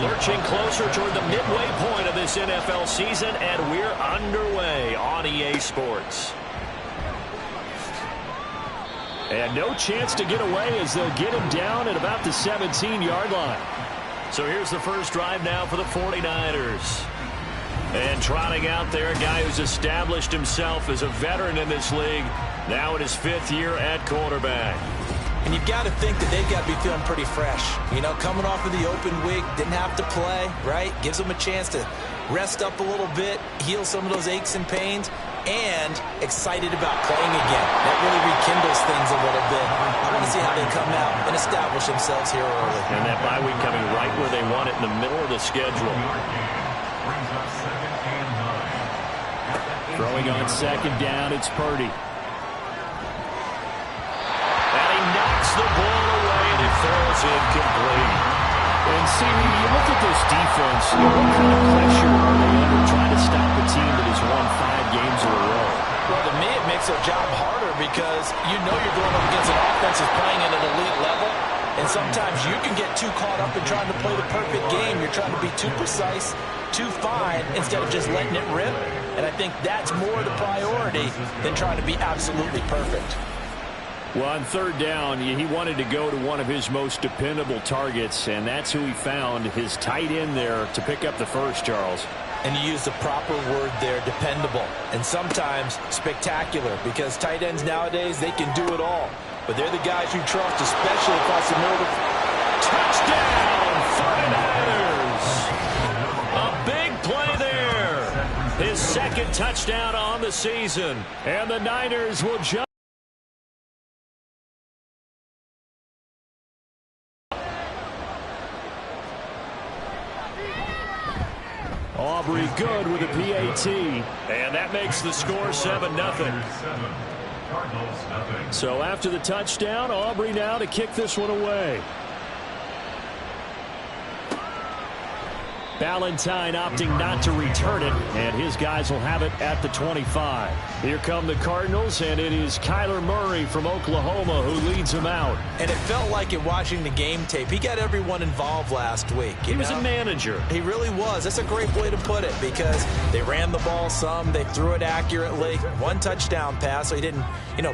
Lurching closer toward the midway point of this NFL season, and we're underway on EA Sports. And no chance to get away as they'll get him down at about the 17-yard line. So here's the first drive now for the 49ers. And trotting out there, a guy who's established himself as a veteran in this league, now in his 5th year at quarterback. And you've got to think that they've got to be feeling pretty fresh. You know, coming off of the open week, didn't have to play, right? Gives them a chance to rest up a little bit, heal some of those aches and pains, and excited about playing again. That really rekindles things a little bit. I want to see how they come out and establish themselves here early. And that bye week coming right where they want it in the middle of the schedule. Throwing on second down, it's Purdy. And he knocks the ball away, and it throws incomplete. And see, you look at this defense, what kind of pressure are they under trying to stop a team that has won 5 games in a row? Well, to me, it makes their job harder because you know you're going up against an offense that's playing at an elite level. And sometimes you can get too caught up in trying to play the perfect game. You're trying to be too precise, too fine, instead of just letting it rip. And I think that's more the priority than trying to be absolutely perfect. Well, on third down, he wanted to go to one of his most dependable targets, and that's who he found, his tight end there, to pick up the first, Charles. And you use the proper word there, dependable. And sometimes spectacular, because tight ends nowadays, they can do it all. But they're the guys you trust, especially across the middle. Touchdown, 49ers! A big play there. His second touchdown on the season. And the Niners will jump. Aubrey good with a PAT. And that makes the score 7-0. So after the touchdown, Aubrey now to kick this one away. Ballantyne opting not to return it, and his guys will have it at the 25. Here come the Cardinals, and it is Kyler Murray from Oklahoma who leads them out. And it felt like in watching the game tape, he got everyone involved last week. He was a manager. He really was. That's a great way to put it because they ran the ball some, they threw it accurately. 1 touchdown pass, so he didn't,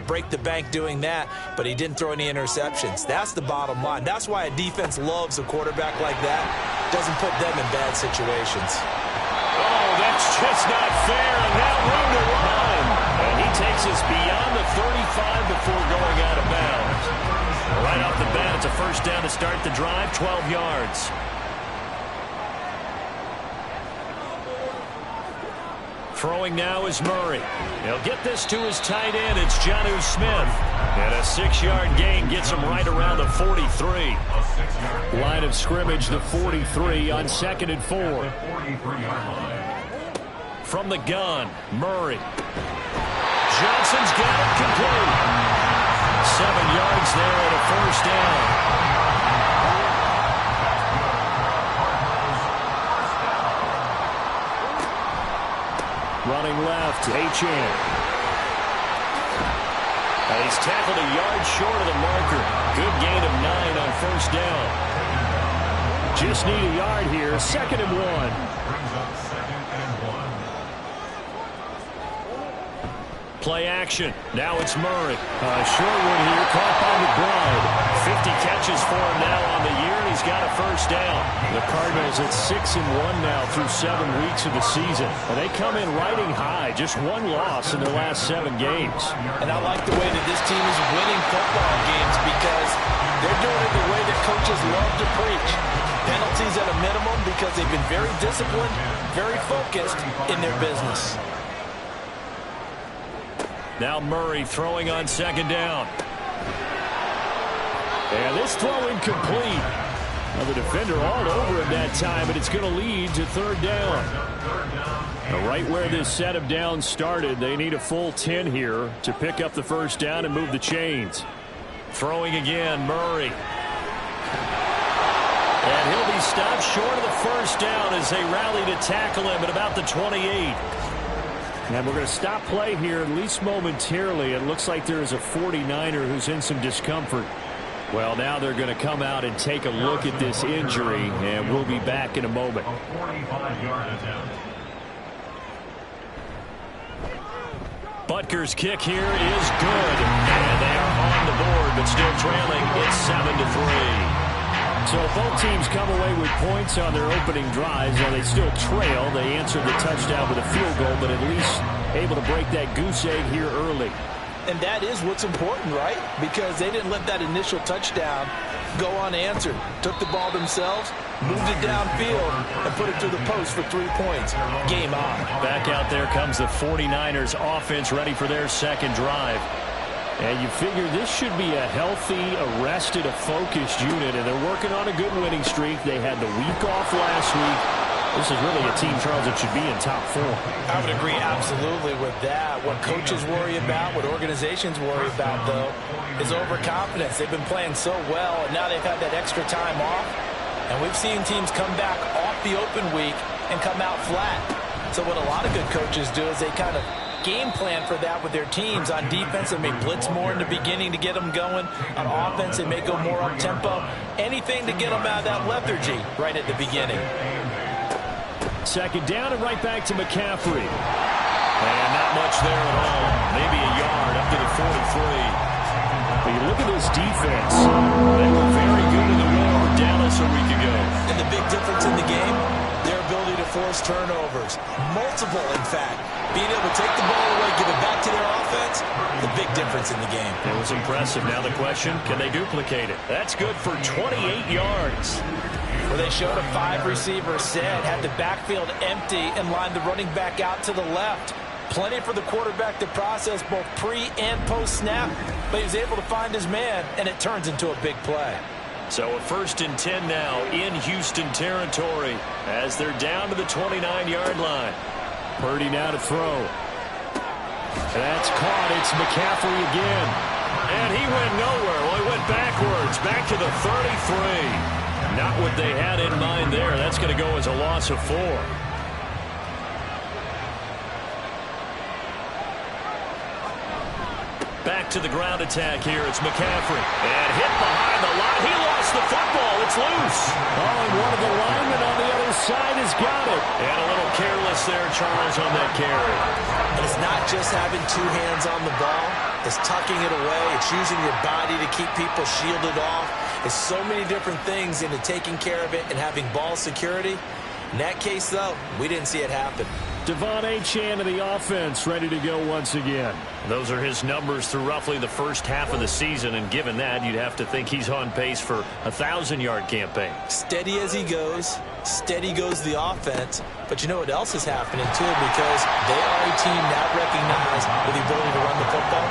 break the bank doing that, but he didn't throw any interceptions. That's the bottom line. That's why a defense loves a quarterback like that. Doesn't put them in bad situations. Oh, that's just not fair, and now room to run. And he takes us beyond the 35 before going out of bounds. Right off the bat, it's a first down to start the drive, 12 yards. Throwing now is Murray. He'll get this to his tight end. It's Jonnu Smith. And a 6-yard gain gets him right around the 43. Line of scrimmage, the 43 on 2nd and 4. From the gun, Murray. Johnson's got it complete. 7 yards there and a first down. Running left, Achane. And he's tackled a yard short of the marker. Good gain of 9 on first down. Just need a yard here, 2nd and 1. Play action. Now it's Murray. Short one here, caught by McBride. 50 catches for him now on the year, and he's got a first down. The Cardinals at 6-1 now through 7 weeks of the season. And they come in riding high, just 1 loss in their last 7 games. And I like the way that this team is winning football games because they're doing it the way that coaches love to preach. Penalties at a minimum because they've been very disciplined, very focused in their business. Now Murray throwing on 2nd down. And this throw incomplete. Well, the defender all over him that time, but it's going to lead to 3rd down. Now, right where this set of downs started, they need a full 10 here to pick up the first down and move the chains. Throwing again, Murray. And he'll be stopped short of the first down as they rally to tackle him at about the 28. And we're going to stop play here, at least momentarily. It looks like there is a 49er who's in some discomfort. Well, now they're going to come out and take a look at this injury, and we'll be back in a moment. Butker's kick here is good, and they are on the board, but still trailing. It's 7-3. So both teams come away with points on their opening drives. Now they still trail. They answered the touchdown with a field goal, but at least able to break that goose egg here early. And that is what's important, right? Because they didn't let that initial touchdown go unanswered. Took the ball themselves, moved it downfield, and put it through the post for 3 points. Game on. Back out there comes the 49ers offense ready for their second drive. And you figure this should be a healthy, arrested, a focused unit, and they're working on a good winning streak. They had the week off last week. This is really a team, Charles, that should be in top 4. I would agree absolutely with that. What coaches worry about, what organizations worry about, though, is overconfidence. They've been playing so well, and now they've had that extra time off. And we've seen teams come back off the open week and come out flat. So what a lot of good coaches do is they kind of game plan for that with their teams. On defense, they may blitz more in the beginning to get them going. On offense, they may go more up-tempo. Anything to get them out of that lethargy right at the beginning. Second down and right back to McCaffrey. And not much there at all. Maybe a yard up to the 43. But you look at this defense. They were very good in the win over Dallas a week ago. And the big difference in the game, their ability to force turnovers. Multiple, in fact. Being able to take the ball away, give it back to their offense, the big difference in the game. It was impressive. Now the question, can they duplicate it? That's good for 28 yards. Where they showed a 5-receiver set, had the backfield empty, and lined the running back out to the left. Plenty for the quarterback to process both pre- and post-snap, but he was able to find his man, and it turns into a big play. So a 1st and 10 now in Houston territory as they're down to the 29-yard line. Purdy now to throw. That's caught. It's McCaffrey again. And he went nowhere. Well, he went backwards, back to the 33. Not what they had in mind there. That's going to go as a loss of 4. Back to the ground attack here. It's McCaffrey. And hit behind the line. He lost the football. It's loose. Oh, and one of the linemen on the other side has got it. And a little careless there, Charles, on that carry. And it's not just having 2 hands on the ball. It's tucking it away. It's using your body to keep people shielded off. It's so many different things into taking care of it and having ball security. In that case, though, we didn't see it happen. Devon Achane of the offense ready to go once again. Those are his numbers through roughly the first half of the season, and given that, you'd have to think he's on pace for a 1,000-yard campaign. Steady as he goes, steady goes the offense. But you know what else is happening, too, because they are a team now recognized with the ability to run the football.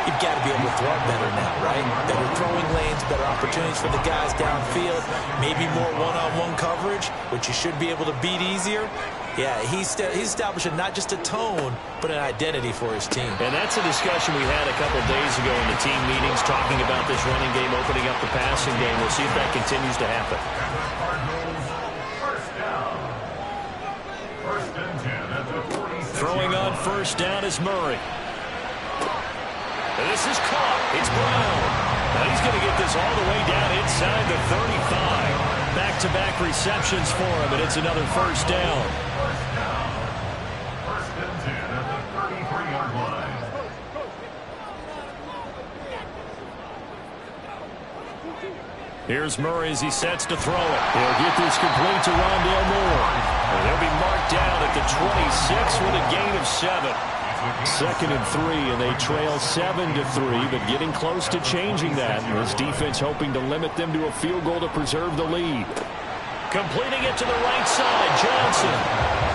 You've got to be able to throw it better now, right? Better throwing lanes, better opportunities for the guys downfield, maybe more one-on-one coverage, which you should be able to beat easier. Yeah, he's establishing not just a tone, but an identity for his team. And that's a discussion we had a couple days ago in the team meetings, talking about this running game, opening up the passing game. We'll see if that continues to happen. Throwing on 1st down is Murray. And this is caught. It's Brown. Now he's going to get this all the way down inside the 35. Back-to-back receptions for him, and it's another 1st down. Here's Murray as he sets to throw it. He'll get this complete to Rondale Moore. And he'll be marked down at the 26 with a gain of 7. 2nd and 3, and they trail 7-3, but getting close to changing that. And this defense hoping to limit them to a field goal to preserve the lead. Completing it to the right side, Johnson.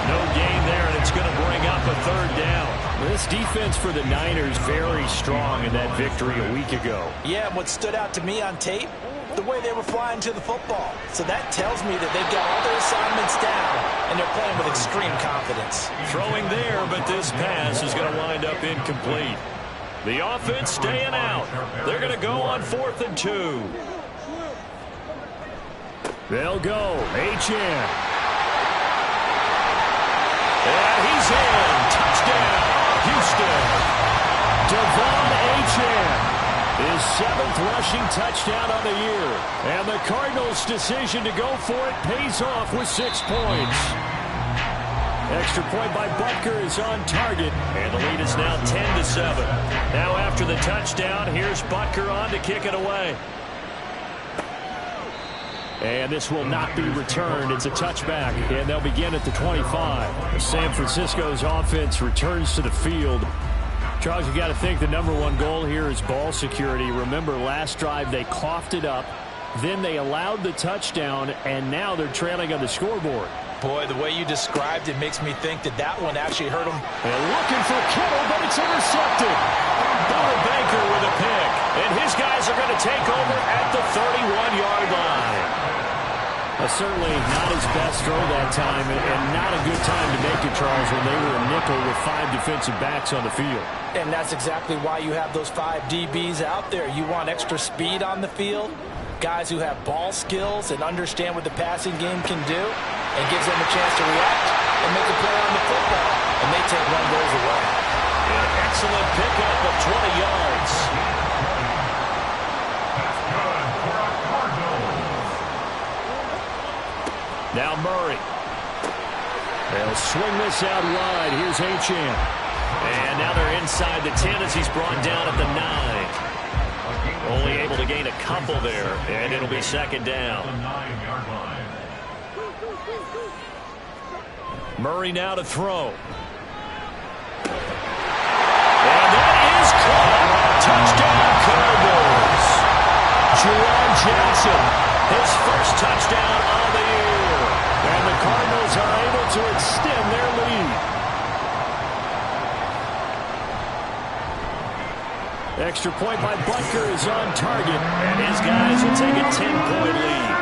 No gain there, and it's going to bring up a 3rd down. This defense for the Niners very strong in that victory a week ago. Yeah, what stood out to me on tape, the way they were flying to the football. So that tells me that they've got all their assignments down, and they're playing with extreme confidence. Throwing there, but this pass is going to wind up incomplete. The offense staying out. They're going to go on 4th and 2. They'll go. Achane. And he's in. Touchdown, Houston. Devon Achane. His 7th rushing touchdown on the year. And the Cardinals' decision to go for it pays off with 6 points. Extra point by Butker is on target. And the lead is now 10-7. Now after the touchdown, here's Butker on to kick it away. And this will not be returned. It's a touchback, and they'll begin at the 25. San Francisco's offense returns to the field. Charles, you got to think the #1 goal here is ball security. Remember, last drive they coughed it up, then they allowed the touchdown, and now they're trailing on the scoreboard. Boy, the way you described it makes me think that that one actually hurt them. They're looking for Kittle, but it's intercepted. Butler Baker with a pick, and his guys are going to take over at the 31-yard line. Certainly not his best throw that time, and not a good time to make it, Charles, when they were a nickel with 5 defensive backs on the field. And that's exactly why you have those 5 DBs out there. You want extra speed on the field, guys who have ball skills and understand what the passing game can do, and gives them a chance to react and make a play on the football. And they take run goals away. An excellent pickup of 20 yards. Now Murray. They'll swing this out wide. Here's Achane. And now they're inside the 10 as he's brought down at the 9. Only able to gain a couple there, and it'll be second down. Murray now to throw. And that is caught. Touchdown Cardinals. Juwan Johnson, his first touchdown of the year. And the Cardinals are able to extend their lead. Extra point by Butker is on target. And his guys will take a 10-point lead.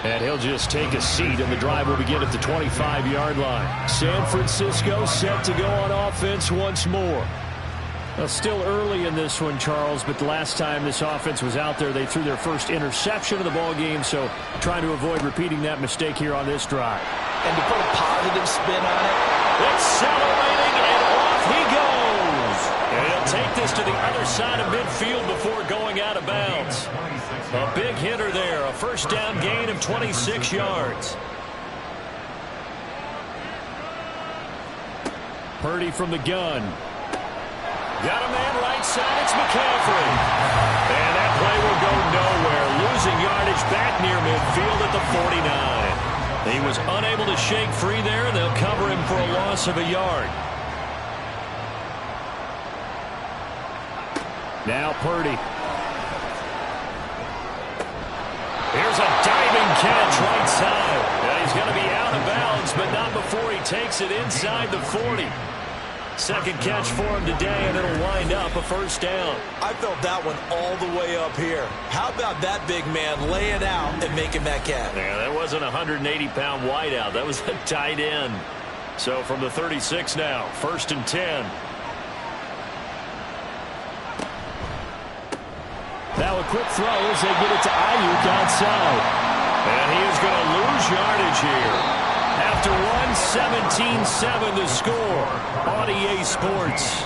And he'll just take a seat, and the drive will begin at the 25-yard line. San Francisco set to go on offense once more. Well, still early in this one, Charles, but the last time this offense was out there, they threw their first interception of the ball game, so trying to avoid repeating that mistake here on this drive. And to put a positive spin on it, accelerating, and off he goes. And he'll take this to the other side of midfield before going out of bounds. A big hitter there, a first down gain of 26 yards. Purdy from the gun. Got a man right side, it's McCaffrey. And that play will go nowhere. Losing yardage back near midfield at the 49. He was unable to shake free there, and they'll cover him for a loss of a yard. Now Purdy. Here's a diving catch right side. And he's going to be out of bounds, but not before he takes it inside the 40. Second catch for him today, and it'll wind up a first down. I felt that one all the way up here. How about that big man laying out and making that catch? Yeah, that wasn't a 180-pound wideout. That was a tight end. So from the 36 now, first and 10. Now a quick throw as they get it to Ayuk outside. And he is going to lose yardage here. After 1:17-7 the score on EA Sports.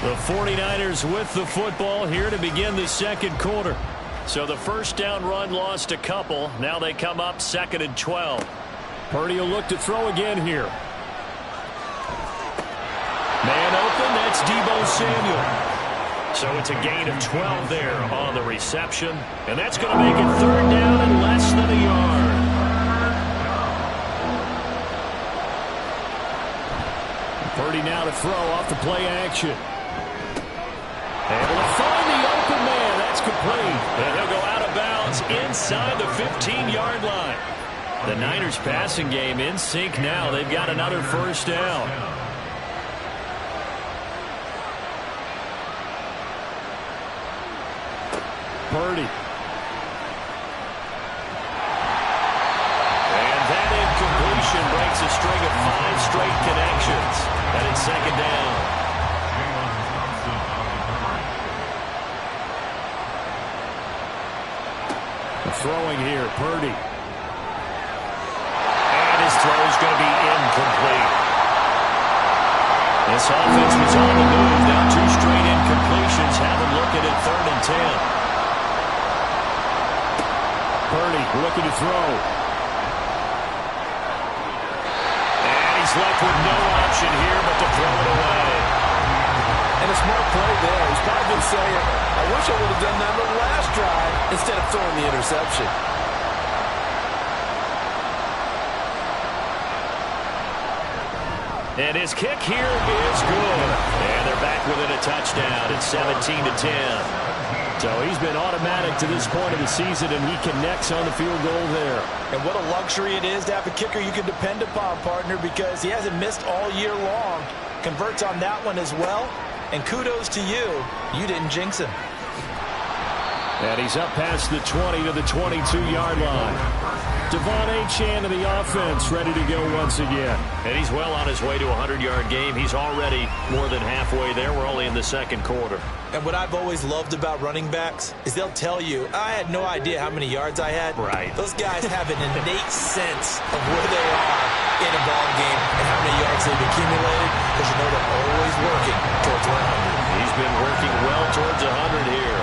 The 49ers with the football here to begin the second quarter. So the first down run lost a couple. Now they come up 2nd and 12. Purdy will look to throw again here. Man open, that's Deebo Samuel. So it's a gain of 12 there on the reception. And that's going to make it third down and less than a yard. Purdy now to throw off the play action. Able to find the open man. That's complete. And he'll go out of bounds inside the 15-yard line. The Niners passing game in sync now. They've got another first down. Purdy. And that incompletion breaks a string of 5 straight connections. And it's second down. Throwing here, Purdy. And his throw is going to be incomplete. This offense was on the move. Now 2 straight incompletions have them looking at 3rd and 10. Purdy looking to throw. And he's left with no option here but to throw it away. And a smart play there. He's probably been saying, I wish I would have done that on the last drive instead of throwing the interception. And his kick here is good. And they're back within a touchdown. It's 17-10. So he's been automatic to this point of the season, and he connects on the field goal there. And what a luxury it is to have a kicker you can depend upon, partner, because he hasn't missed all year long. Converts on that one as well. And kudos to you. You didn't jinx him. And he's up past the 20 to the 22-yard line. Devon Achane of the offense ready to go once again. And he's well on his way to a 100-yard game. He's already more than halfway there. We're only in the 2nd quarter. And what I've always loved about running backs is they'll tell you, I had no idea how many yards I had. Right. Those guys have an innate sense of where they are in a ball game and how many yards they've accumulated, because you know they're always working towards 100. He's been working well towards 100 here.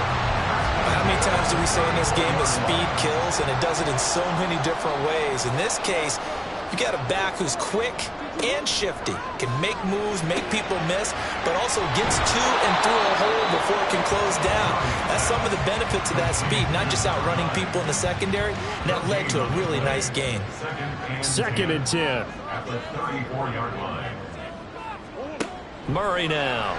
How many times do we say in this game that speed kills, and it does it in so many different ways? In this case, you got a back who's quick and shifty, can make moves, make people miss, but also gets to and through a hole before it can close down. That's some of the benefits of that speed, not just outrunning people in the secondary. And that led to a really nice gain. 2nd and 10. Murray now.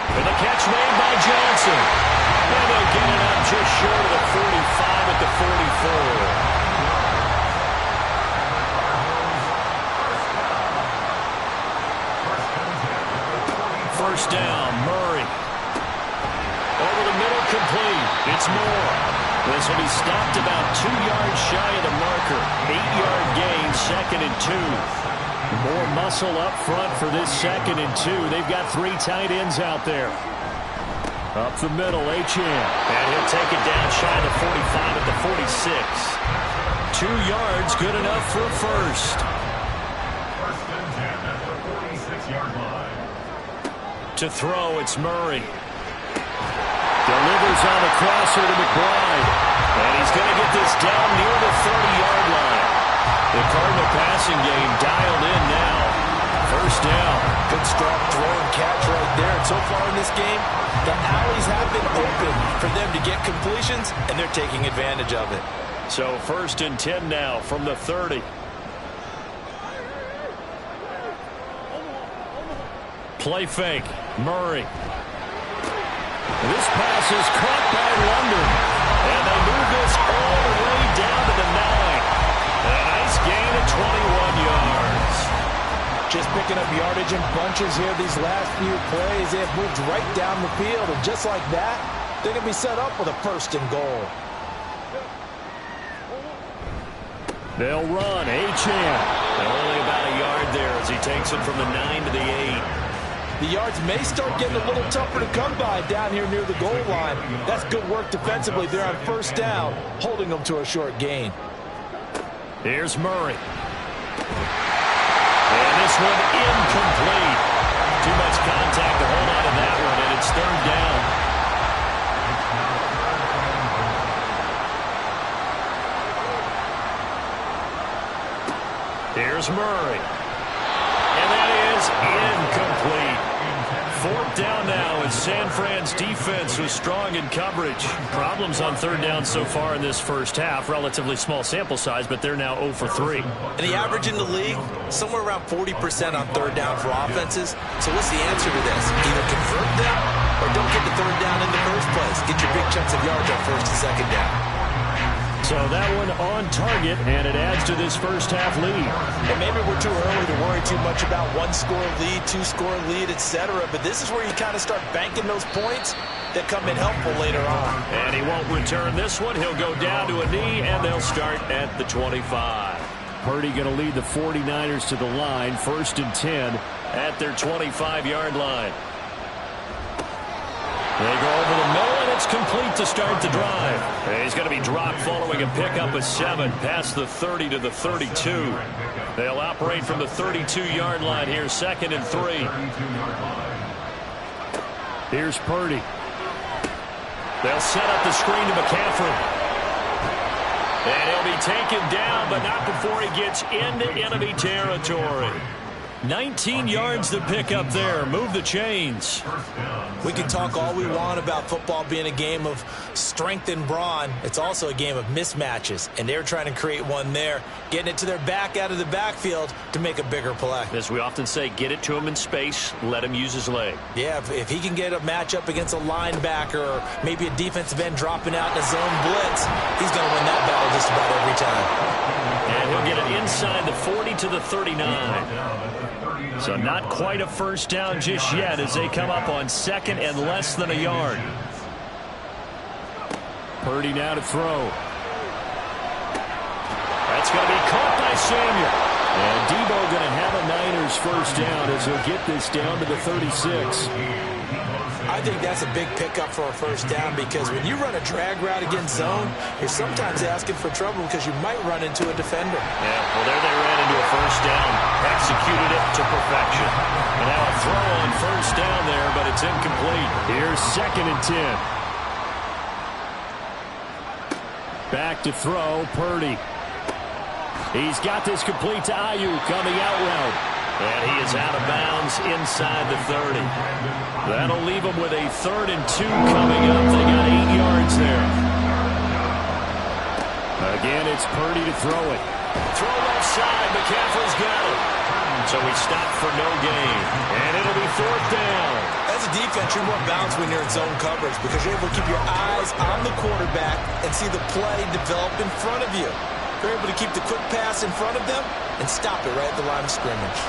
And the catch made by Johnson. And they'll get it up just short of the 45 at the 44. First down, Murray. Over the middle, complete. It's Moore. This will be stopped about 2 yards shy of the marker. 8-yard gain, 2nd and 2. More muscle up front for this 2nd and 2. They've got 3 tight ends out there. Up the middle, Achane. And he'll take it down shy of the 45 at the 46. 2 yards, good enough for a first. To throw, it's Murray. Delivers on the crosser to McBride. And he's going to get this down near the 30-yard line. The Cardinal passing game dialed in now. First down. Good strong throw and catch right there. And so far in this game, the alleys have been open for them to get completions, and they're taking advantage of it. So 1st and 10 now from the 30. Play fake. Murray. This pass is caught by London. And they move this all the way down to the 9. A nice gain of 21 yards. Just picking up yardage in bunches here these last few plays. They have moved right down the field, and just like that, they're going to be set up with a 1st and goal. They'll run. Achane. And only about a yard there as he takes it from the 9 to the 8. The yards may start getting a little tougher to come by down here near the goal line. That's good work defensively there on 1st down, holding them to a short gain. Here's Murray. And this one incomplete. Too much contact to hold on to that one, and it's 3rd down. Here's Murray. And that is incomplete. 4th down now, and San Fran's defense was strong in coverage. Problems on 3rd down so far in this first half. Relatively small sample size, but they're now 0 for 3. And the average in the league, somewhere around 40% on 3rd down for offenses. So what's the answer to this? Either convert them or don't get the 3rd down in the first place. Get your big chunks of yards on 1st and 2nd down. So that one on target, and it adds to this first half lead. And maybe we're too early to worry too much about 1-score lead, 2-score lead, etc. But this is where you kind of start banking those points that come in helpful later on. And he won't return this one. He'll go down to a knee, and they'll start at the 25. Purdy going to lead the 49ers to the line, 1st and 10. At their 25-yard line. They go over the middle, and it's complete to start the drive. And he's going to be dropped following a pickup of 7 past the 30 to the 32. They'll operate from the 32-yard line here, 2nd and 3. Here's Purdy. They'll set up the screen to McCaffrey. And he'll be taken down, but not before he gets into enemy territory. 19 yards to pick up there. Move the chains. We can talk all we want about football being a game of strength and brawn. It's also a game of mismatches, and they're trying to create one there, getting it to their back out of the backfield to make a bigger play. As we often say, get it to him in space, let him use his leg. Yeah, if he can get a matchup against a linebacker or maybe a defensive end dropping out in a zone blitz, he's going to win that battle just about every time. And he'll get it inside the 40 to the 39. So not quite a first down just yet as they come up on 2nd and less than a yard. Purdy now to throw. That's going to be caught by Samuel. And Debo going to have a Niners first down as he'll get this down to the 36. I think that's a big pickup for a first down because when you run a drag route against zone, you're sometimes asking for trouble because you might run into a defender. Yeah, well, there they ran into a first down. Executed it to perfection. And now a throw on first down there, but it's incomplete. Here's 2nd and 10. Back to throw, Purdy. He's got this complete to Ayuk on the out route. And he is out of bounds inside the 30. That'll leave him with a 3rd and 2 coming up. They got 8 yards there. Again, it's Purdy to throw it. Throw left side. McCaffrey's got it. So he stopped for no gain. And it'll be 4th down. As a defense, you're more balanced when you're in zone coverage because you're able to keep your eyes on the quarterback and see the play develop in front of you. You're able to keep the quick pass in front of them and stop it right at the line of scrimmage.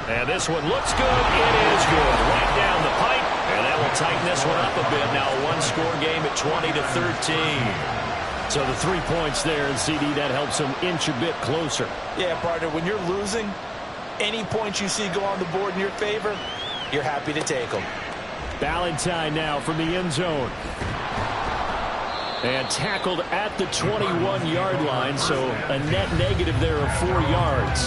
And this one looks good. It is good. Right down the pipe. And that will tighten this one up a bit. Now a one-score game at 20 to 13. So the 3 points there, and CD, that helps them inch a bit closer. Yeah, partner, when you're losing, any points you see go on the board in your favor, you're happy to take them. Valentine now from the end zone. And tackled at the 21-yard line, so a net negative there of 4 yards.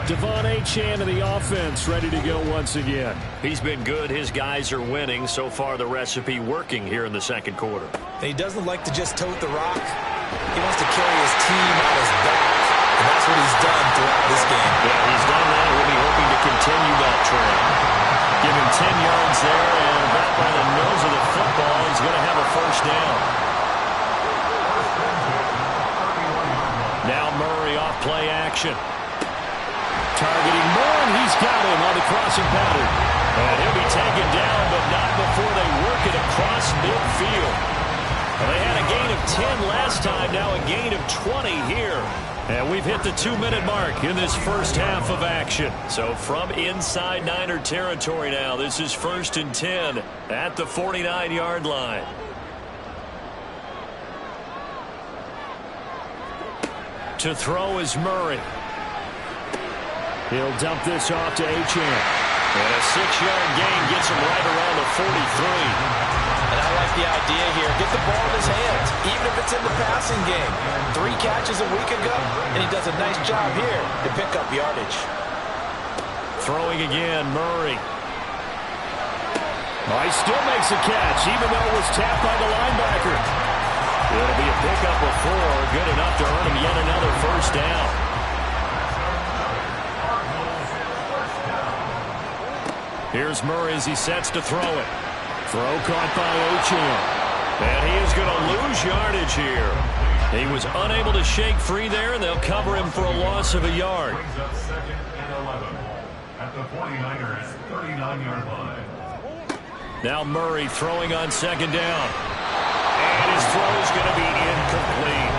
Devon Achane in the offense, ready to go once again. He's been good. His guys are winning. So far, the recipe working here in the 2nd quarter. And he doesn't like to just tote the rock. He wants to carry his team on his back. And that's what he's done throughout this game. Yeah, he's done that. We'll be hoping to continue that trend. Give him 10 yards there, and back by the nose of the football, he's going to have a first down. Now Murray off play action. Targeting Moore, and he's got him on the crossing pattern. And he'll be taken down, but not before they work it across midfield. Well, they had a gain of 10 last time, now a gain of 20 here. And we've hit the 2-minute mark in this first half of action. So from inside Niner territory now, this is 1st and 10 at the 49-yard line. To throw is Murray. He'll dump this off to Achane. And a 6-yard gain gets him right around the 43. And I like the idea here. Get the ball in his hands, even if it's in the passing game. 3 catches a week ago, and he does a nice job here to pick up yardage. Throwing again, Murray. Oh, he still makes a catch, even though it was tapped by the linebacker. It'll be a pickup of 4, good enough to earn him yet another first down. Here's Murray as he sets to throw it. Throw caught by Achane. And he is going to lose yardage here. He was unable to shake free there, and they'll cover him for a loss of a yard. Second and 11 at the 49ers 39-yard line. Now Murray throwing on 2nd down. And his throw is going to be incomplete.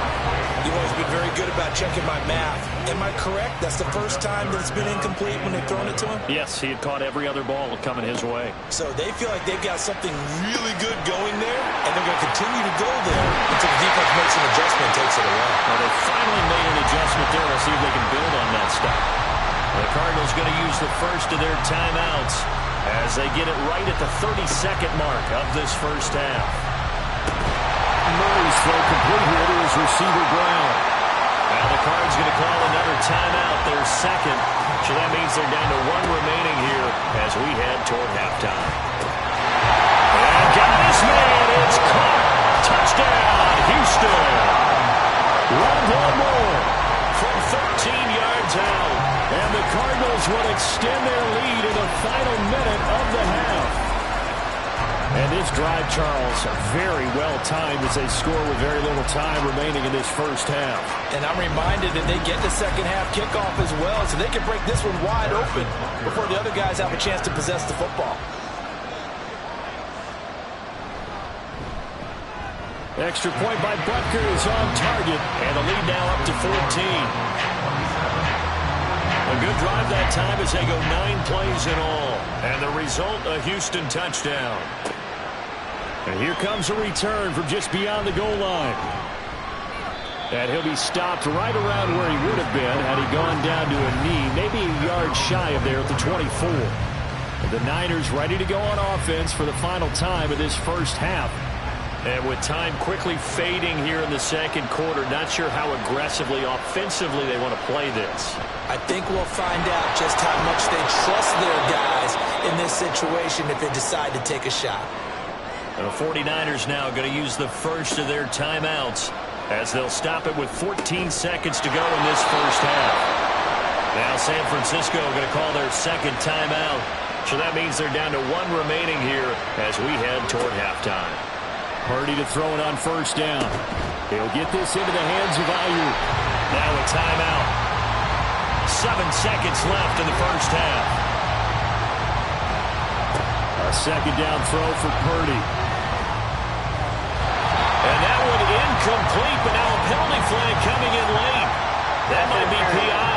You've always been very good about checking my math. Am I correct? That's the first time that it's been incomplete when they've thrown it to him? Yes, he had caught every other ball coming his way. So they feel like they've got something really good going there, and they're going to continue to go there until the defense makes an adjustment and takes it away. Well, they finally made an adjustment there. We'll see if they can build on that stuff. The Cardinals going to use the first of their timeouts as they get it right at the 32nd mark of this first half. Murray's throw complete here to his receiver, Brown. Now the Cards going to call another timeout, their second. So that means they're down to one remaining here as we head toward halftime. And got his man, it's caught. Touchdown, Houston. Rondell Moore from 13 yards out. And the Cardinals will extend their lead in the final minute of the half. And this drive, Charles, very well timed as they score with very little time remaining in this first half. And I'm reminded that they get the second half kickoff as well, so they can break this one wide open before the other guys have a chance to possess the football. Extra point by Butker is on target, and the lead now up to 14. A good drive that time as they go 9 plays in all. And the result, a Houston touchdown. And here comes a return from just beyond the goal line. And he'll be stopped right around where he would have been had he gone down to a knee, maybe a yard shy of there at the 24. And the Niners ready to go on offense for the final time of this first half. And with time quickly fading here in the second quarter, not sure how aggressively, offensively they want to play this. I think we'll find out just how much they trust their guys in this situation if they decide to take a shot. The 49ers now going to use the first of their timeouts as they'll stop it with 14 seconds to go in this first half. Now San Francisco going to call their second timeout. So that means they're down to one remaining here as we head toward halftime. Purdy to throw it on first down. He'll get this into the hands of Ayuk. Now a timeout. 7 seconds left in the first half. A second down throw for Purdy. And that one incomplete, but now a penalty flag coming in late. That might be PI.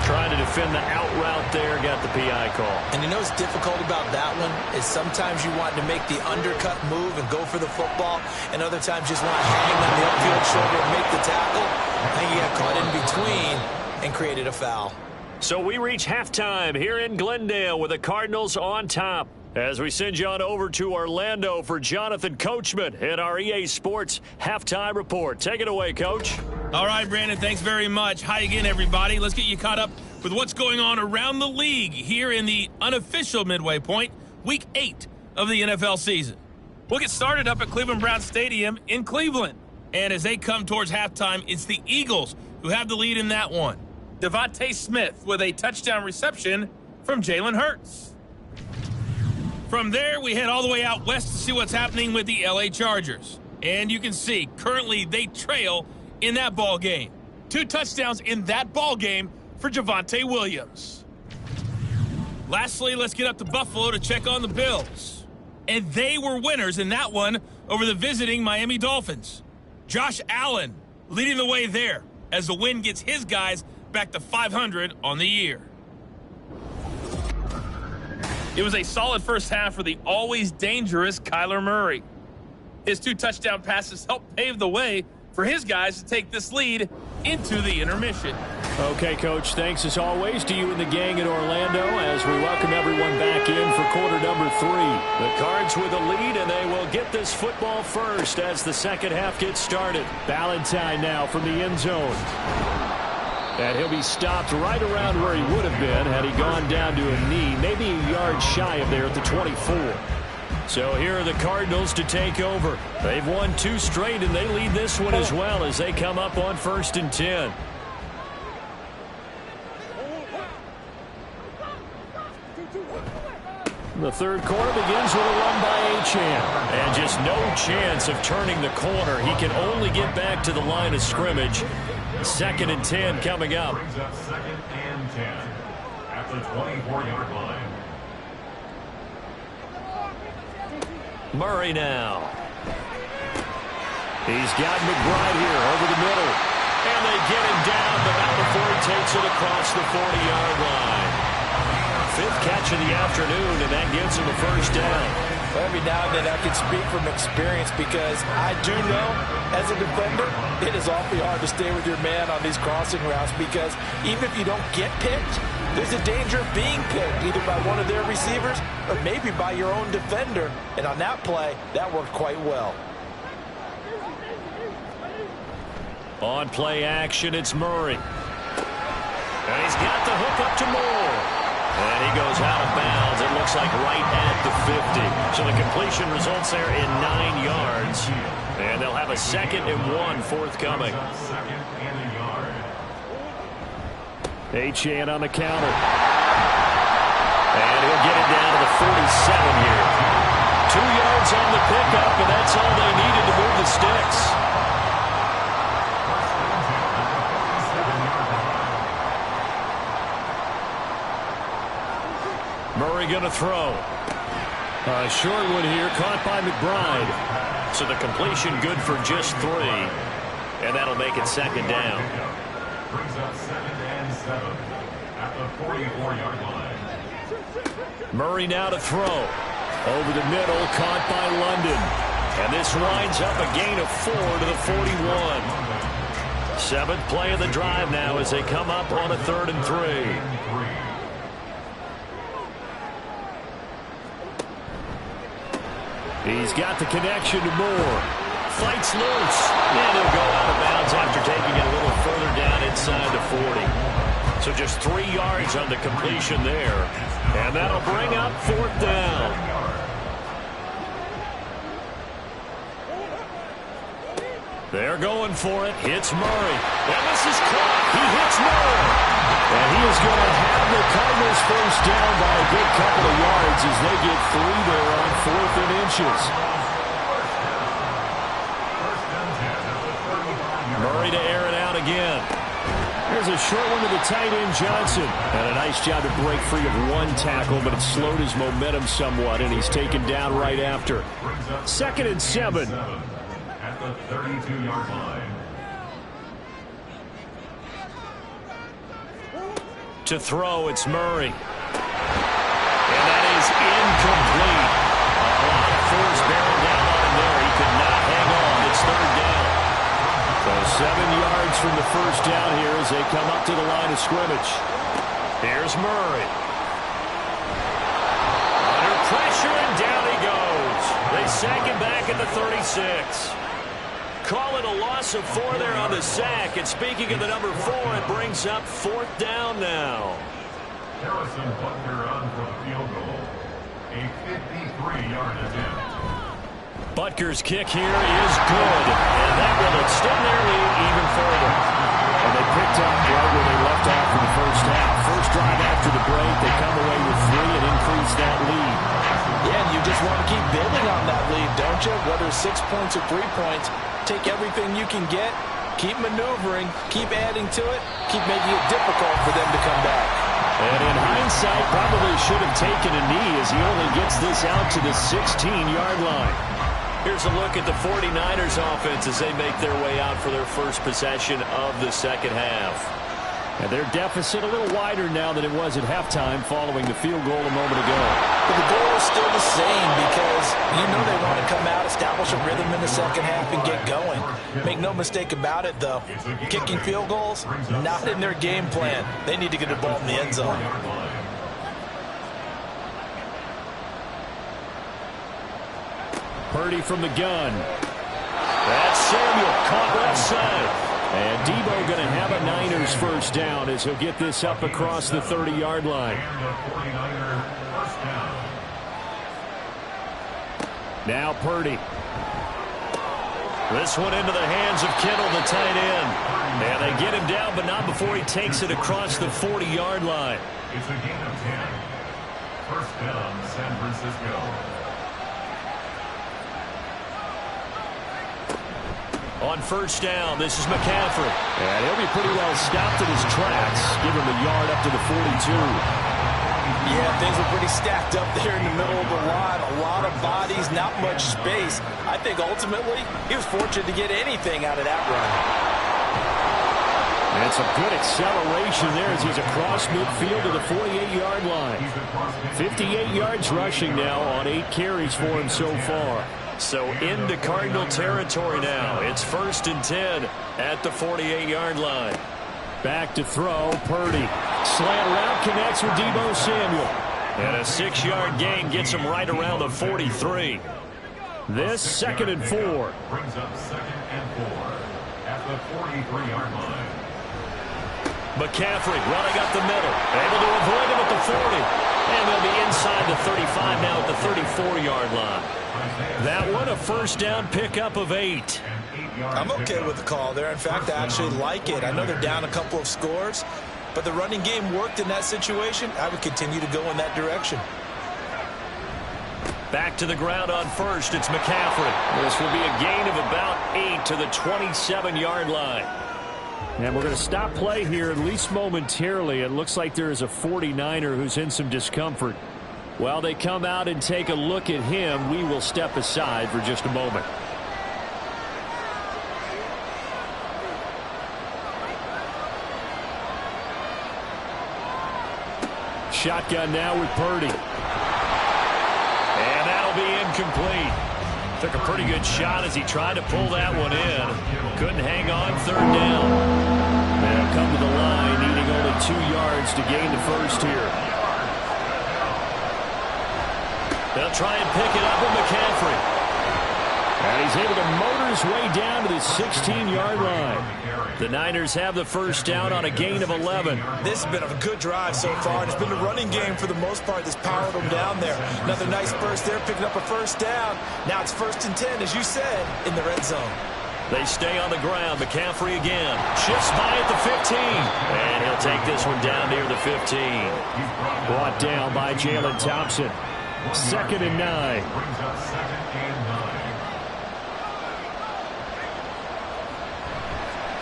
Trying to defend the out route there, got the PI call. And you know what's difficult about that one is sometimes you want to make the undercut move and go for the football, and other times just want to hang on the upfield shoulder and make the tackle. I think he got caught in between and created a foul. So we reach halftime here in Glendale with the Cardinals on top. As we send you on over to Orlando for Jonathan Coachman at our EA Sports Halftime Report. Take it away, Coach. All right, Brandon, thanks very much. Hi again, everybody. Let's get you caught up with what's going on around the league here in the unofficial midway point, Week 8 of the NFL season. We'll get started up at Cleveland Browns Stadium in Cleveland. And as they come towards halftime, it's the Eagles who have the lead in that one. Devontae Smith with a touchdown reception from Jalen Hurts. From there, we head all the way out west to see what's happening with the LA Chargers. And you can see, currently they trail in that ball game. 2 touchdowns in that ball game for Javonte Williams. Lastly, let's get up to Buffalo to check on the Bills. And they were winners in that one over the visiting Miami Dolphins. Josh Allen leading the way there as the win gets his guys back to 500 on the year. It was a solid first half for the always dangerous Kyler Murray. His 2 touchdown passes helped pave the way for his guys to take this lead into the intermission. Okay, Coach, thanks as always to you and the gang in Orlando as we welcome everyone back in for quarter number 3. The Cards with a lead, and they will get this football first as the second half gets started. Valentine now from the end zone. And he'll be stopped right around where he would have been had he gone down to a knee, maybe a yard shy of there at the 24. So here are the Cardinals to take over. They've won 2 straight, and they lead this one as well as they come up on 1st and 10. The third quarter begins with a run by Achane. And just no chance of turning the corner. He can only get back to the line of scrimmage. 2nd and 10 coming up. Brings up 2nd and 10 at the 24-yard line. Murray now. He's got McBride here over the middle. And they get him down, but not before he takes it across the 40-yard line. 5th catch of the afternoon, and that gives him a first down. Every now and then I can speak from experience because I do know, as a defender, it is awfully hard to stay with your man on these crossing routes because even if you don't get picked, there's a danger of being picked either by one of their receivers or maybe by your own defender. And on that play, that worked quite well. On play action, it's Murray. And he's got the hook up to Moore. And he goes out of bounds. It looks like right at the 50. So the completion results there in 9 yards. And they'll have a 2nd and 1 forthcoming. Achane on the counter. And he'll get it down to the 47 here. 2 yards on the pickup, and that's all they needed to move the sticks. Murray going to throw. A short one here, caught by McBride. So the completion good for just 3. And that'll make it 2nd down. Brings up 2nd and 7 at the 44-yard line. Murray now to throw. Over the middle, caught by London. And this winds up a gain of 4 to the 41. 7th play of the drive now as they come up on a 3rd and 3. He's got the connection to Moore. Fights loose. And he'll go out of bounds after taking it a little further down inside the 40. So just 3 yards on the completion there. And that'll bring up 4th down. They're going for it. Hits Murray. And this is caught. He hits Moore. And he is going to have the Cardinals first down by a good couple of yards as they get 3 there on 4th and inches. Murray to air it out again. There's a short one to the tight end, Johnson. And a nice job to break free of 1 tackle, but it slowed his momentum somewhat, and he's taken down right after. 2nd and 7. At the 32-yard line. To throw, it's Murray. And that is incomplete. A lot of force bearing down on him there. He could not hang on. It's 3rd down. So 7 yards from the first down here as they come up to the line of scrimmage. Here's Murray. Under pressure, and down he goes. They sack him back at the 36. Call it a loss of 4 there on the sack. And speaking of the number 4, it brings up 4th down now. Harrison Butker on for the field goal. A 53-yard attempt. Butker's kick here is good. And that will extend their lead even further. And they picked up right where they left off in the first half. First drive after the break, they come away with 3 and increase that lead. Yeah, and you just want to keep building on that lead, don't you? Whether it's 6 points or 3 points, take everything you can get, keep maneuvering, keep adding to it, keep making it difficult for them to come back. And in hindsight, probably should have taken a knee as he only gets this out to the 16-yard line. Here's a look at the 49ers offense as they make their way out for their first possession of the second half. And their deficit a little wider now than it was at halftime following the field goal a moment ago. But the goal is still the same because you know they want to come out, establish a rhythm in the second half, and get going. Make no mistake about it, though. Kicking field goals, not in their game plan. They need to get the ball in the end zone. Purdy from the gun. That's Samuel caught left side. And Debo going to have a Niners first down as he'll get this up across the 30-yard line. Now Purdy. This one into the hands of Kittle, the tight end. And they get him down, but not before he takes it across the 40-yard line. It's a gain of 10. First down, San Francisco. On first down, this is McCaffrey. And he'll be pretty well stopped in his tracks. Give him a yard up to the 42. Yeah, things were pretty stacked up there in the middle of the line. A lot of bodies, not much space. I think ultimately he was fortunate to get anything out of that run. And some good acceleration there as he's across midfield to the 48-yard line. 58 yards rushing now on 8 carries for him so far. So into Cardinal territory now. It's 1st and 10 at the 48-yard line. Back to throw, Purdy. Slant route connects with Deebo Samuel. And a 6-yard gain gets him right around the 43. This 2nd and 4. Brings up 2nd and 4 at the 43-yard line. McCaffrey running up the middle. Able to avoid him at the 40. And they'll be inside the 35 now at the 34-yard line. That one a 1st down pickup of 8. I'm okay with the call there. In fact, I actually like it. I know they're down a couple of scores, but the running game worked in that situation. I would continue to go in that direction. Back to the ground on 1st. It's McCaffrey. This will be a gain of about 8 to the 27-yard line. And we're going to stop play here, at least momentarily. It looks like there is a 49er who's in some discomfort. While they come out and take a look at him, we will step aside for just a moment. Shotgun now with Purdy. And that'll be incomplete. Took a pretty good shot as he tried to pull that one in. Couldn't hang on 3rd down. And he'll come to the line, needing only 2 yards to gain the 1st here. They'll try and pick it up with McCaffrey. And he's able to motor his way down to the 16-yard line. The Niners have the 1st down on a gain of 11. This has been a good drive so far, and it's been the running game for the most part that's powered them down there. Another nice burst there, picking up a 1st down. Now it's 1st and 10, as you said, in the red zone. They stay on the ground. McCaffrey again. Shifts by at the 15. And he'll take this one down near the 15. Brought down by Jalen Thompson. 2nd and 9. Brings up 2nd and 9.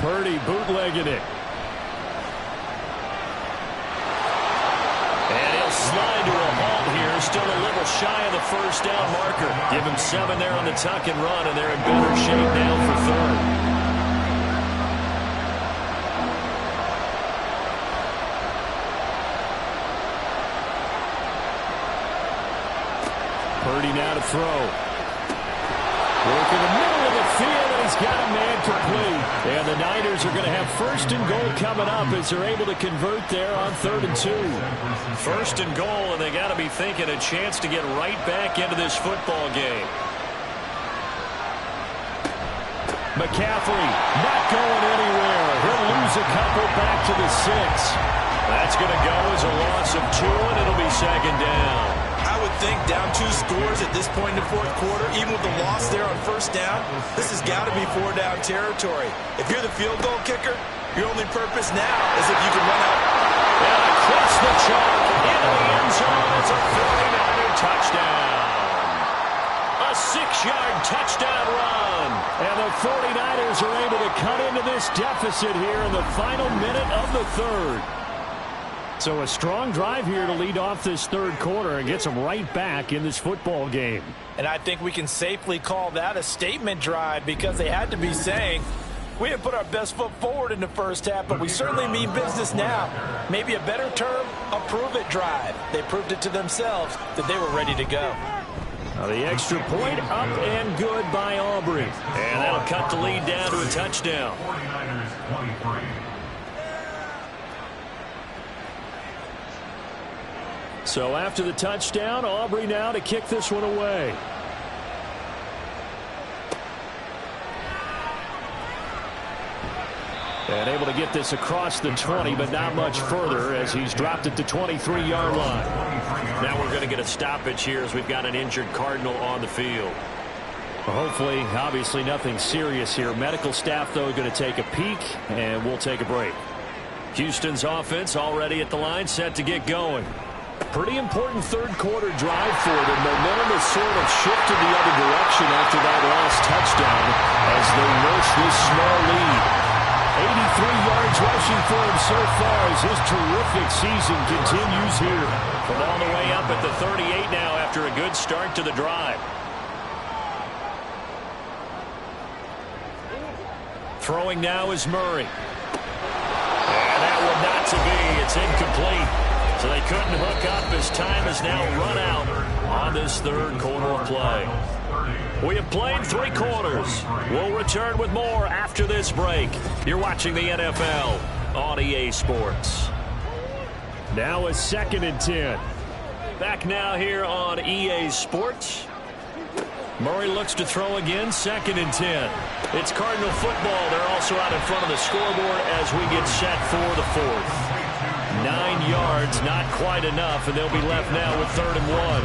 Purdy bootlegging it. And he'll slide to a halt here. Still a little shy of the 1st down marker. Give him 7 there on the tuck and run, and they're in better shape now for 3rd. Purdy now to throw. Work in the middle of the field, and he's got a man complete. And the Niners are going to have 1st and goal coming up as they're able to convert there on 3rd and 2. 1st and goal, and they got to be thinking a chance to get right back into this football game. McCaffrey not going anywhere. He'll lose a couple back to the 6. That's going to go as a loss of 2, and it'll be 2nd down. I would think down 2 scores at this point in the 4th quarter, even with the loss there on 1st down, this has got to be 4-down territory. If you're the field goal kicker, your only purpose now is if you can run out. And across the chalk into the end zone. It's a 49er touchdown. A 6-yard touchdown run. And the 49ers are able to cut into this deficit here in the final minute of the 3rd. So a strong drive here to lead off this 3rd quarter and gets them right back in this football game. And I think we can safely call that a statement drive because they had to be saying, we didn't put our best foot forward in the 1st half, but we certainly mean business now. Maybe a better term, a prove-it drive. They proved it to themselves that they were ready to go. Now the extra point up and good by Aubrey. And that'll cut the lead down to a touchdown. 49ers 23. So after the touchdown, Aubrey now to kick this one away. And able to get this across the 20, but not much further as he's dropped it to 23-yard line. Now we're going to get a stoppage here as we've got an injured Cardinal on the field. Hopefully, obviously nothing serious here. Medical staff, though, going to take a peek, and we'll take a break. Houston's offense already at the line, set to get going. Pretty important 3rd quarter drive for them. Momentum has sort of shifted the other direction after that last touchdown as they nurse this small lead. 83 yards rushing for him so far as his terrific season continues here. From all the way up at the 38 now after a good start to the drive. Throwing now is Murray. not to be. It's incomplete. So they couldn't hook up as time has now run out on this third quarter of play. We have played 3 quarters. We'll return with more after this break. You're watching the NFL on EA Sports. Now a 2nd and 10. Back now here on EA Sports. Murray looks to throw again, 2nd and 10. It's Cardinal football. They're also out in front of the scoreboard as we get set for the 4th. 9 yards, not quite enough, and they'll be left now with 3rd and 1.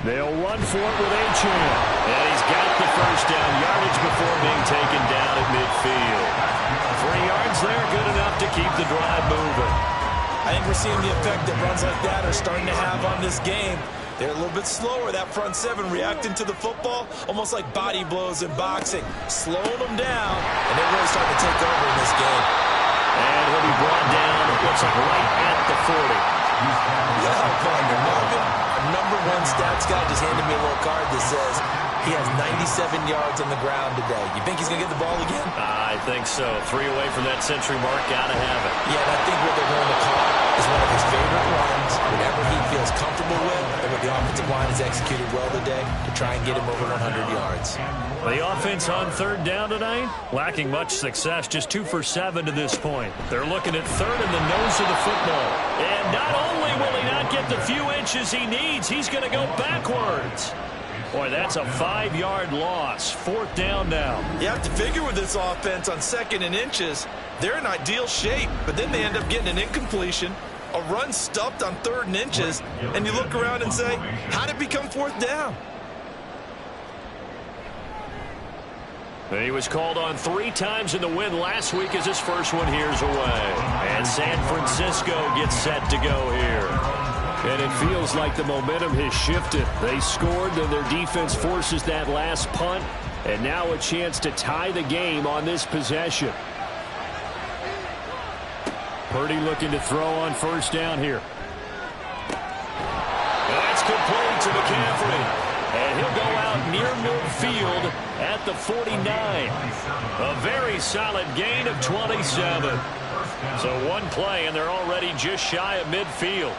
They'll run for it with Achane. And he's got the first down yardage before being taken down at midfield. 3 yards there, good enough to keep the drive moving. I think we're seeing the effect that runs like that are starting to have on this game. They're a little bit slower, that front 7, reacting to the football, almost like body blows in boxing, slowing them down, and they're really starting to take over in this game. And he'll be brought down, it looks like right at the 40. Yeah, partner, Marvin, our #1 stats guy just handed me a little card that says he has 97 yards on the ground today. You think he's going to get the ball again? I think so. 3 away from that century mark, got to have it. Yeah, and I think what they're going to call is one of his favorite runs, whatever he feels comfortable with, and what the offensive line has executed well today to try and get him over 100 yards. The offense on 3rd down tonight, lacking much success, just 2 for 7 to this point. They're looking at 3rd in the nose of the football. And not only will he not get the few inches he needs, he's going to go backwards. Boy, that's a 5-yard loss. 4th down now. You have to figure with this offense on 2nd and inches, they're in ideal shape, but then they end up getting an incompletion, a run stuffed on 3rd and inches, and you look around and say, how did it become 4th down? He was called on 3 times in the win last week as his first one here's away. And San Francisco gets set to go here. And it feels like the momentum has shifted. They scored, then their defense forces that last punt, and now a chance to tie the game on this possession. Purdy looking to throw on 1st down here. That's complete to McCaffrey. And he'll go out near midfield at the 49. A very solid gain of 27. So 1 play, and they're already just shy of midfield.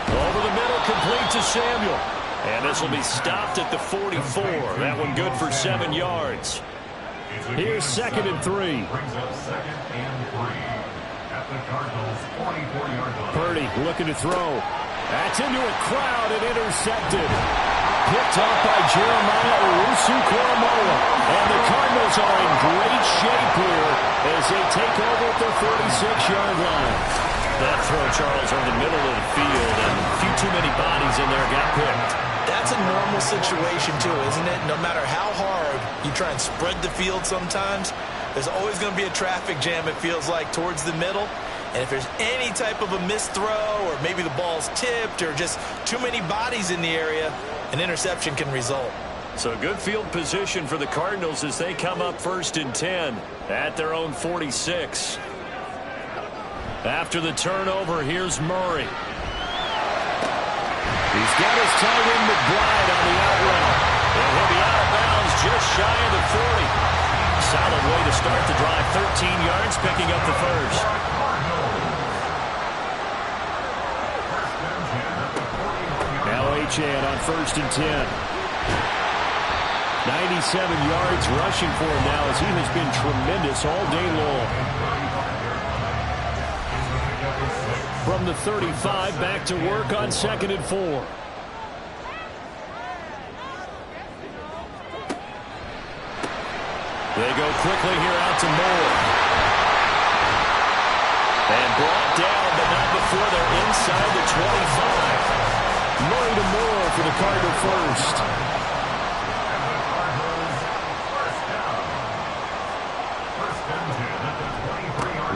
Over the middle, complete to Samuel. And this will be stopped at the 44. That one good for 7 yards. Here's 2nd and 3. Purdy looking to throw. That's into a crowd and intercepted. Picked off by Jeremiah Owusu-Koramoah. And the Cardinals are in great shape here as they take over at their 46-yard line. That throw, Charles, over the middle of the field, and a few too many bodies in there got picked. That's a normal situation, too, isn't it? No matter how hard you try and spread the field sometimes, there's always going to be a traffic jam, it feels like, towards the middle. And if there's any type of a missed throw, or maybe the ball's tipped, or just too many bodies in the area, an interception can result. So good field position for the Cardinals as they come up 1st and 10 at their own 46. After the turnover, here's Murray. He's got his tight end McBride on the out route. And he'll be out of bounds just shy of the 40. Solid way to start the drive. 13 yards, picking up the first. Now Achane on 1st and 10. 97 yards rushing for him now as he has been tremendous all day long. From the 35, back to work on 2nd and 4. They go quickly here out to Moore. And brought down, but not before they're inside the 25. Murray to Moore for the Cardinal first.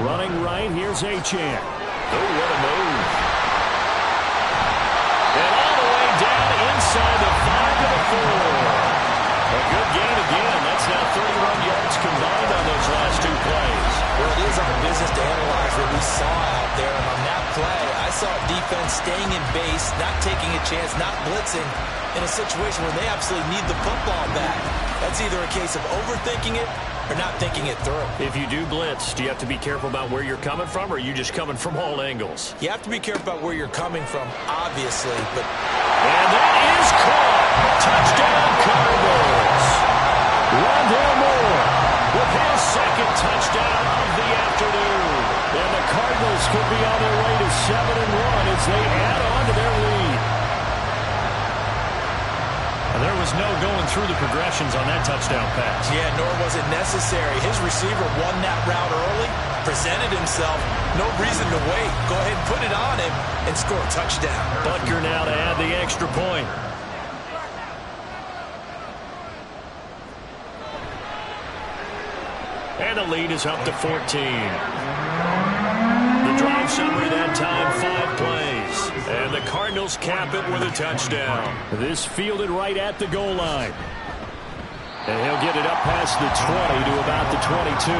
Running right, here's Achane. Oh, what a move. And all the way down inside the 5 to the 4. A good gain again. That's now 31 yards combined on those last 2 plays. Well, it is our business to analyze what we saw out there. And on that play, I saw defense staying in base, not taking a chance, not blitzing in a situation where they absolutely need the football back. That's either a case of overthinking it or not thinking it through. If you do blitz, do you have to be careful about where you're coming from, or are you just coming from all angles? You have to be careful about where you're coming from, obviously, but... And that is caught! Touchdown, Cardinals! Rondale Moore with his second touchdown of the afternoon. And the Cardinals could be on their way to 7-1 as they add on to their lead. There was no going through the progressions on that touchdown pass. Yeah, nor was it necessary. His receiver won that route early, presented himself. No reason to wait. Go ahead and put it on him and score a touchdown. Butker now to add the extra point. And the lead is up to 14. The drive summary that time, 5 plays. And the Cardinals cap it with a touchdown. This fielded right at the goal line. And he'll get it up past the 20 to about the 22.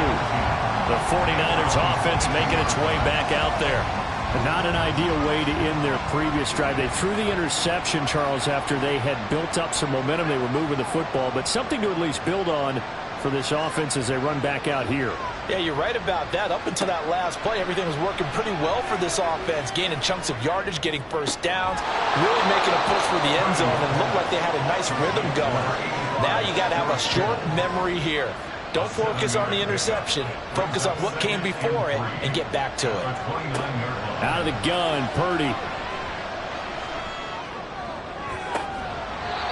The 49ers offense making its way back out there. Not an ideal way to end their previous drive. They threw the interception, Charles, after they had built up some momentum. They were moving the football, but something to at least build on for this offense as they run back out here. Yeah, you're right about that. Up until that last play, everything was working pretty well for this offense, gaining chunks of yardage, getting first downs, really making a push for the end zone, and looked like they had a nice rhythm going. Now you got to have a short memory here. Don't focus on the interception. Focus on what came before it and get back to it. Out of the gun, Purdy.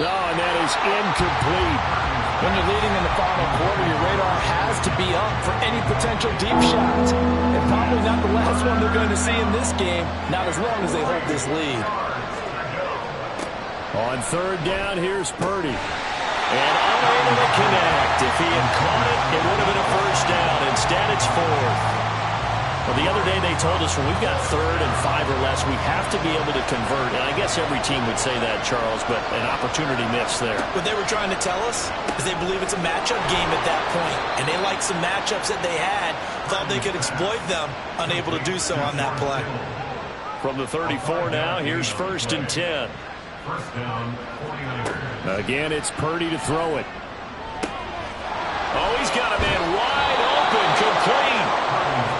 Oh, and that is incomplete. When you're leading in the final quarter, your radar has to be up for any potential deep shots. And probably not the last one they're going to see in this game, not as long as they hold this lead. On third down, here's Purdy. And unable to connect. If he had caught it, it would have been a first down. Instead, it's 4th. Well, the other day they told us when we've got 3rd and 5 or less, we have to be able to convert. And I guess every team would say that, Charles, but an opportunity missed there. What they were trying to tell us is they believe it's a matchup game at that point. And they liked some matchups that they had, thought they could exploit them, unable to do so on that play. From the 34 now, here's 1st and 10. First down, 49ers. Again, it's Purdy to throw it. Oh, he's got a man wide open, complete.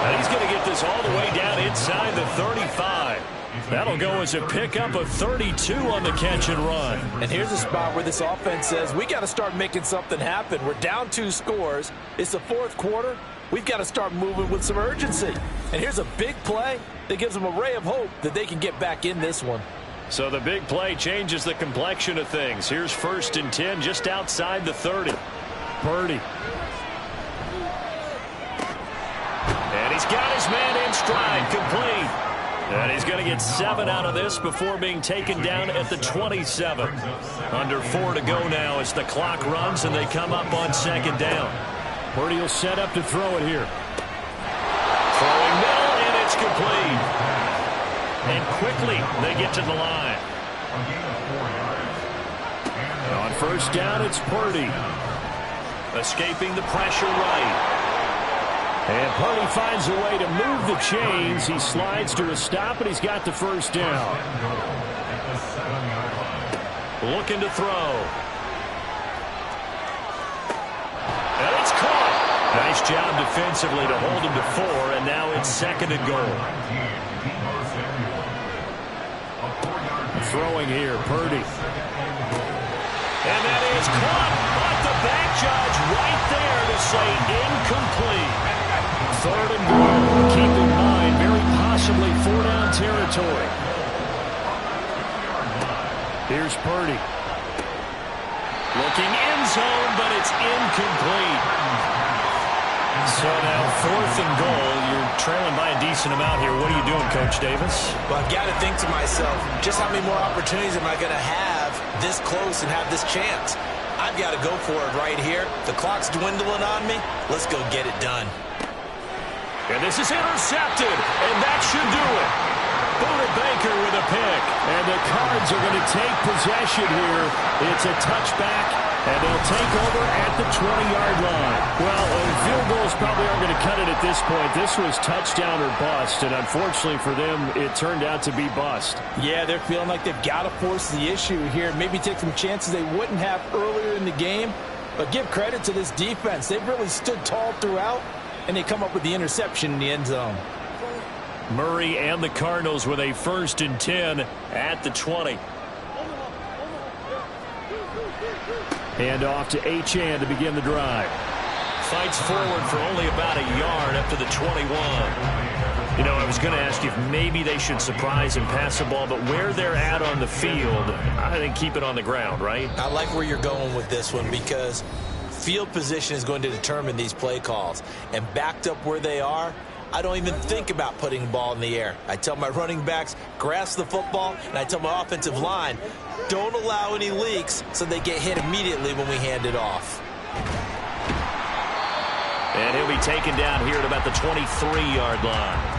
And he's going to get this all the way down inside the 35. That'll go as a pickup of 32 on the catch and run. And here's a spot where this offense says, we got to start making something happen. We're down 2 scores. It's the 4th quarter. We've got to start moving with some urgency. And here's a big play that gives them a ray of hope that they can get back in this one. So the big play changes the complexion of things. Here's 1st and 10 just outside the 30. Purdy. And he's got his man in stride, complete. And he's going to get 7 out of this before being taken down at the 27. Under 4 to go now as the clock runs and they come up on 2nd down. Purdy will set up to throw it here. Throwing middle, and it's complete. And quickly they get to the line. On 1st down, it's Purdy. Escaping the pressure right. And Purdy finds a way to move the chains. He slides to a stop, and he's got the 1st down. Looking to throw. And it's caught. Nice job defensively to hold him to 4, and now it's 2nd and goal. Throwing here, Purdy. And that is caught, but the back judge right there to say incomplete. 3rd and goal. Keep in mind, very possibly 4-down territory. Here's Purdy. Looking end zone, but it's incomplete. So now 4th and goal. You're trailing by a decent amount here. What are you doing, Coach Davis? Well, I've got to think to myself, just how many more opportunities am I going to have this close and have this chance? I've got to go for it right here. The clock's dwindling on me. Let's go get it done. And this is intercepted, and that should do it. Buda Baker with a pick. And the Cards are going to take possession here. It's a touchback And they'll take over at the 20-yard line. Well, field goals probably aren't going to cut it at this point. This was touchdown or bust, and unfortunately for them, it turned out to be bust. Yeah, they're feeling like they've got to force the issue here. Maybe take some chances they wouldn't have earlier in the game. But give credit to this defense. They've really stood tall throughout, and they come up with the interception in the end zone. Murray and the Cardinals with a 1st and 10 at the 20. Hand off to Achane to begin the drive. Fights forward for only about a yard up to the 21. You know, I was going to ask you if maybe they should surprise and pass the ball, but where they're at on the field, I think keep it on the ground, right? I like where you're going with this one because field position is going to determine these play calls. And backed up where they are, I don't even think about putting the ball in the air. I tell my running backs, grasp the football, and I tell my offensive line, don't allow any leaks so they get hit immediately when we hand it off. And he'll be taken down here at about the 23-yard line.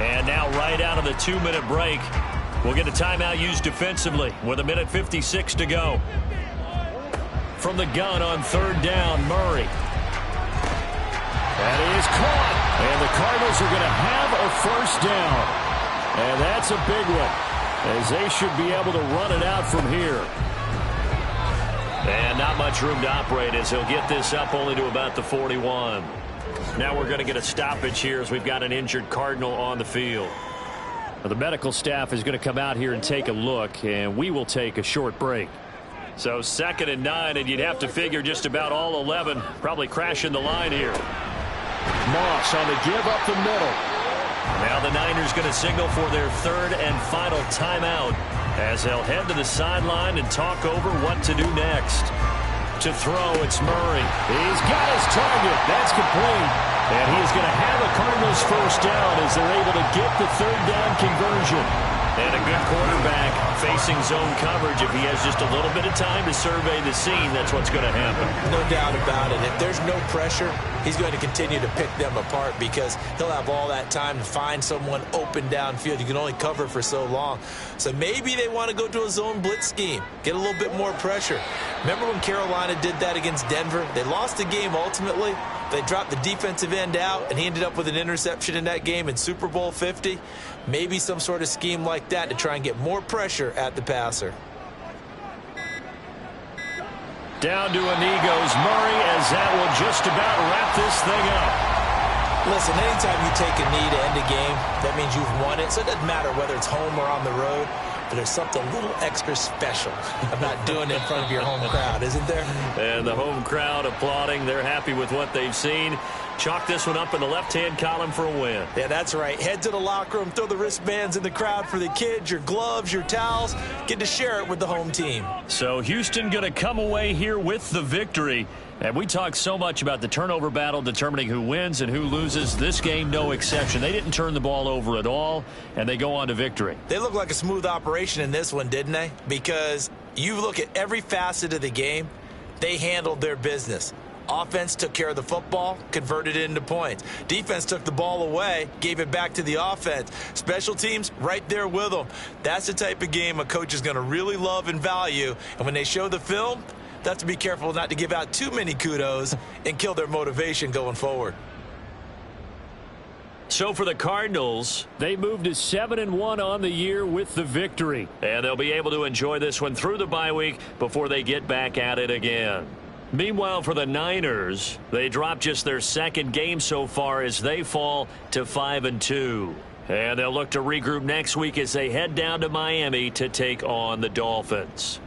And now right out of the 2-minute break, we'll get a timeout used defensively with 1:56 to go. From the gun on 3rd down, Murray. That is caught. And the Cardinals are going to have a 1st down. And that's a big one, as they should be able to run it out from here. And not much room to operate as he'll get this up only to about the 41. Now we're going to get a stoppage here as we've got an injured Cardinal on the field. Well, the medical staff is going to come out here and take a look, and we will take a short break. So 2nd and 9, and you'd have to figure just about all 11 probably crashing the line here. Moss on the give up the middle. Now the Niners going to signal for their 3rd and final timeout as they'll head to the sideline and talk over what to do next. To throw, it's Murray. He's got his target. That's complete. And he's going to have a Cardinals 1st down as they're able to get the 3rd down conversion. And a good quarterback facing zone coverage. If he has just a little bit of time to survey the scene, that's what's going to happen. No doubt about it. If there's no pressure, he's going to continue to pick them apart because he'll have all that time to find someone open downfield. You can only cover for so long. So maybe they want to go to a zone blitz scheme, get a little bit more pressure. Remember when Carolina did that against Denver? They lost the game ultimately. They dropped the defensive end out, and he ended up with an interception in that game in Super Bowl 50. Maybe some sort of scheme like that to try and get more pressure at the passer. Down to a knee goes Murray as that will just about wrap this thing up. Listen, anytime you take a knee to end a game, that means you've won it. So it doesn't matter whether it's home or on the road. But there's something a little extra special about doing it in front of your home crowd, isn't there? And the home crowd applauding. They're happy with what they've seen. Chalk this one up in the left-hand column for a win. Yeah, that's right. Head to the locker room, throw the wristbands in the crowd for the kids, your gloves, your towels. Get to share it with the home team. So Houston going to come away here with the victory. And we talked so much about the turnover battle determining who wins and who loses. This game, no exception. They didn't turn the ball over at all, and they go on to victory. They look like a smooth operation in this one, didn't they? Because you look at every facet of the game, they handled their business. Offense took care of the football, converted it into points. Defense took the ball away, gave it back to the offense. Special teams, right there with them. That's the type of game a coach is going to really love and value. And when they show the film, they have to be careful not to give out too many kudos and kill their motivation going forward. So for the Cardinals, they moved to 7-1 on the year with the victory. And they'll be able to enjoy this one through the bye week before they get back at it again. Meanwhile, for the Niners, they dropped just their 2nd game so far as they fall to 5-2. And they'll look to regroup next week as they head down to Miami to take on the Dolphins.